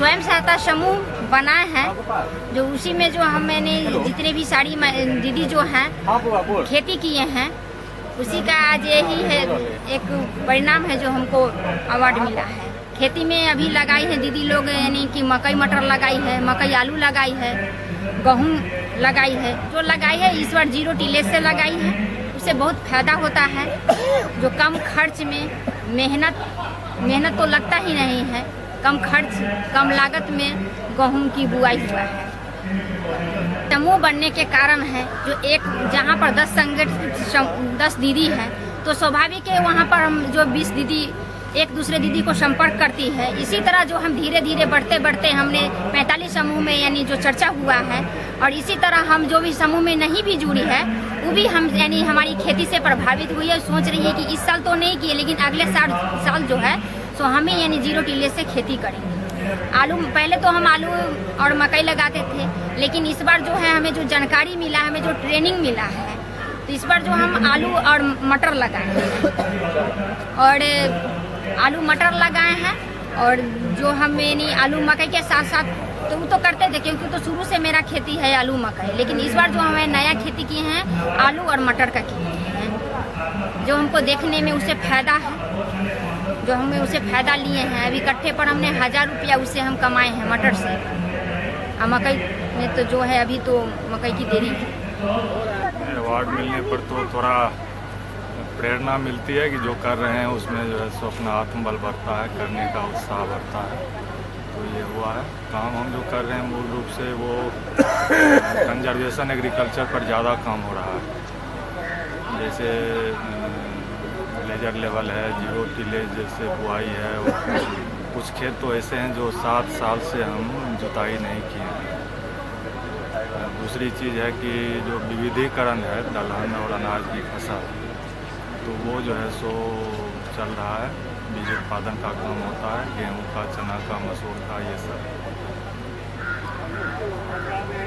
स्वयं सहायता समूह बनाए हैं, जो उसी में जो मैंने जितने भी सारी दीदी जो हैं खेती किए हैं, उसी का आज यही है एक परिणाम है जो हमको अवार्ड मिला है। खेती में अभी लगाई है दीदी लोग, यानी कि मकई मटर लगाई है, मकई आलू लगाई है, गेहूँ लगाई है। जो लगाई है इस बार 0 टिलेज से लगाई है, उससे बहुत फायदा होता है। जो कम खर्च में मेहनत तो लगता ही नहीं है, कम खर्च कम लागत में गेहूँ की बुआई हुआ है। समूह बनने के कारण है जो एक जहाँ पर 10 दीदी हैं तो स्वाभाविक है वहाँ पर हम जो 20 दीदी एक दूसरे दीदी को संपर्क करती है। इसी तरह जो हम धीरे धीरे बढ़ते बढ़ते हमने 45 समूह में यानी जो चर्चा हुआ है, और इसी तरह हम जो भी समूह में नहीं भी जुड़ी है वो भी हम यानी हमारी खेती से प्रभावित हुई है। सोच रही है कि इस साल तो नहीं किए लेकिन अगले साल जो है सो हमें यानी 0 टिलेज से खेती करेंगे। आलू पहले तो हम आलू और मकई लगाते थे, लेकिन इस बार जो है हमें जो जानकारी मिला, हमें जो ट्रेनिंग मिला है, तो इस बार जो हम आलू और मटर लगाए हैं और आलू मटर लगाए हैं। और जो हम यानी आलू मकई के साथ साथ तो वो तो करते थे क्योंकि तो शुरू से मेरा खेती है आलू मकई, लेकिन इस बार जो हमें नया खेती किए हैं आलू और मटर का किए हैं, जो हमको देखने में उससे फायदा है, जो हमें उसे फायदा लिए हैं। अभी कट्ठे पर हमने 1000 रुपया उससे हम कमाए हैं मटर से, और मकई में तो जो है अभी तो मकई की देरी है। अवार्ड मिलने पर तो थोड़ा प्रेरणा मिलती है कि जो कर रहे हैं उसमें जो है सो अपना आत्मबल बढ़ता है, करने का उत्साह बढ़ता है। तो ये हुआ है काम हम जो कर रहे हैं मूल रूप से वो कंजर्वेशन एग्रीकल्चर पर ज़्यादा काम हो रहा है। जैसे लेजर लेवल है, 0 टिलेज जैसे बुआई है, कुछ खेत तो ऐसे हैं जो 7 साल से हम जुताई नहीं किए हैं। दूसरी चीज़ है कि जो विविधीकरण है दलहन और अनाज की फसल, तो वो जो है सो चल रहा है। बीज उत्पादन का काम होता है, गेहूं का, चना का, मसूर का, ये सब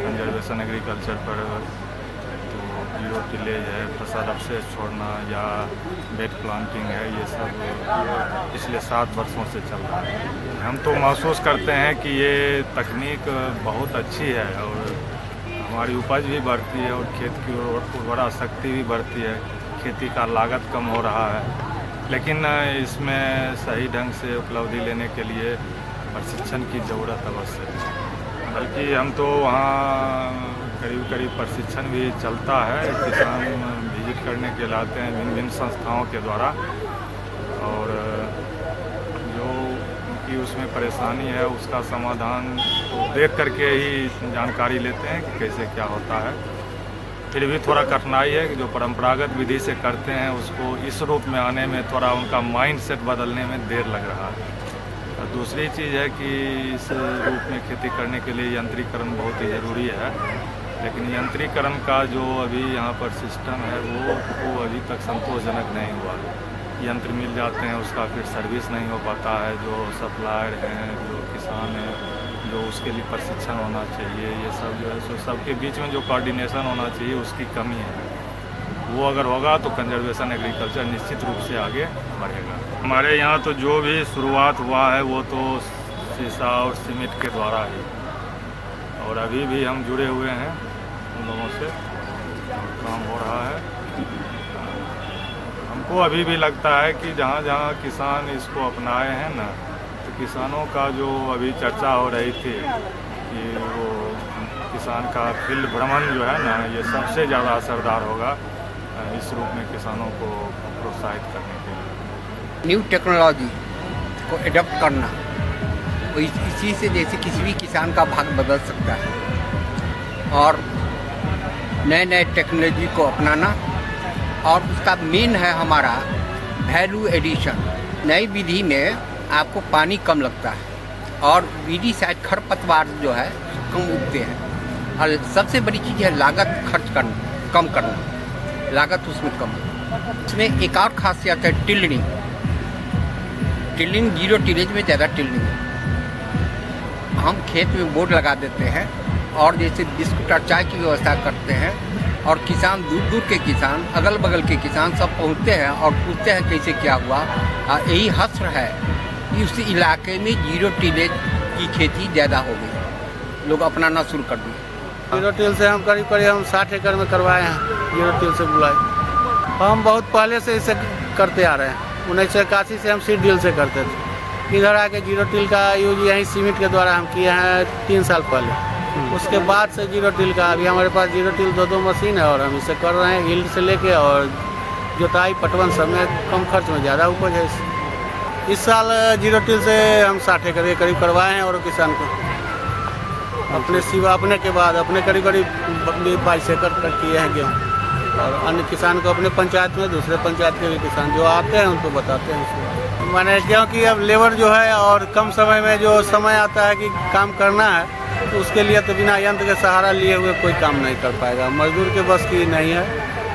कंजर्वेशन एग्रीकल्चर पर तो 0 टिलेज है, फसल अवशेष छोड़ना या बेड प्लांटिंग है, ये सब पिछले 7 वर्षों से चल रहा है। हम तो महसूस करते हैं कि ये तकनीक बहुत अच्छी है और हमारी उपज भी बढ़ती है और खेत की उर्वरा शक्ति भी बढ़ती है, खेती का लागत कम हो रहा है। लेकिन इसमें सही ढंग से उपलब्धि लेने के लिए प्रशिक्षण की ज़रूरत अवश्य है। बल्कि हम तो वहाँ करीब प्रशिक्षण भी चलता है, किसान विजिट करने के लिए आते हैं भिन्न संस्थाओं के द्वारा, और जो उनकी उसमें परेशानी है उसका समाधान तो देख करके ही जानकारी लेते हैं कि कैसे क्या होता है। फिर भी थोड़ा कठिनाई है कि जो परंपरागत विधि से करते हैं उसको इस रूप में आने में थोड़ा उनका माइंड सेट बदलने में देर लग रहा है। और दूसरी चीज़ है कि इस रूप में खेती करने के लिए यंत्रीकरण बहुत ही ज़रूरी है, लेकिन यंत्रीकरण का जो अभी यहाँ पर सिस्टम है वो अभी तक संतोषजनक नहीं हुआ। यंत्र मिल जाते हैं, उसका फिर सर्विस नहीं हो पाता है। जो सप्लायर हैं, जो किसान हैं, जो उसके लिए प्रशिक्षण होना चाहिए, ये सब जो है सो सबके बीच में जो कोऑर्डिनेशन होना चाहिए उसकी कमी है। वो अगर होगा तो कंजर्वेशन एग्रीकल्चर निश्चित रूप से आगे बढ़ेगा। हमारे यहाँ तो जो भी शुरुआत हुआ है वो तो शीशा और सीमेंट के द्वारा ही, और अभी भी हम जुड़े हुए हैं उन लोगों से, काम हो रहा है। हमको अभी भी लगता है कि जहाँ जहाँ किसान इसको अपनाए हैं ना, तो किसानों का जो अभी चर्चा हो रही थी कि वो किसान का फील्ड भ्रमण जो है ना, ये सबसे ज़्यादा असरदार होगा इस रूप में किसानों को प्रोत्साहित करने के लिए। न्यू टेक्नोलॉजी को एडॉप्ट करना, तो इसी से जैसे किसी भी किसान का भाग बदल सकता है, और नए टेक्नोलॉजी को अपनाना, और उसका मेन है हमारा वैल्यू एडिशन। नई विधि में आपको पानी कम लगता है और विधि शायद खरपतवार जो है कम उगते हैं, और सबसे बड़ी चीज़ है लागत कम करना, लागत उसमें कम। इसमें एक और खासियत है टिल्डिंग 0 टिलेज में ज़्यादा टिल्डिंग है। हम खेत में बोर्ड लगा देते हैं और जैसे बिस्कुट और चाय की व्यवस्था करते हैं, और किसान दूर के किसान, अगल बगल के किसान सब पहुंचते हैं और पूछते हैं कैसे क्या हुआ। यही हस्र है कि उस इलाके में 0 टिलेज की खेती ज़्यादा हो गई, लोग अपनाना शुरू कर दिए। जीरो टिल से हम करीब हम 60 एकड़ में करवाए हैं, जीरो टिल से बुलाई। हम बहुत पहले से इसे करते आ रहे हैं, 1981 से हम सीड ड्रिल से करते थे। इधर आके जीरो टिल का यूज यहीं सीमेंट के द्वारा हम किए हैं 3 साल पहले। उसके बाद से जीरो टिल का अभी हमारे पास जीरो टिल 2 मशीन है और हम इसे कर रहे हैं हिल्ड से लेके, और जोताई पटवन सब में कम खर्च में ज़्यादा उपज है। इस साल जीरो टिल से हम 60 एकड़ के करीब करवाए हैं और किसान को अपने सिवा अपने के बाद अपने करीब 22 एकड़ तक किए हैं गेहूँ, और अन्य किसान को अपने पंचायत में दूसरे पंचायत के भी किसान जो आते हैं उनको बताते हैं। मैंने क्योंकि अब लेबर जो है और कम समय में जो समय आता है कि काम करना है, तो उसके लिए तो बिना यंत्र के सहारा लिए हुए कोई काम नहीं कर पाएगा। मजदूर के बस की नहीं है,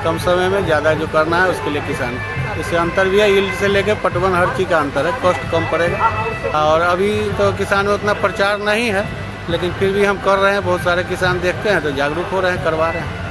कम समय में ज़्यादा जो करना है उसके लिए किसान। इससे अंतर भी है, यील्ड से लेके पटवन हर चीज़ का अंतर है, कॉस्ट कम पड़ेगा। और अभी तो किसान में उतना प्रचार नहीं है, लेकिन फिर भी हम कर रहे हैं, बहुत सारे किसान देखते हैं तो जागरूक हो रहे हैं, करवा रहे हैं।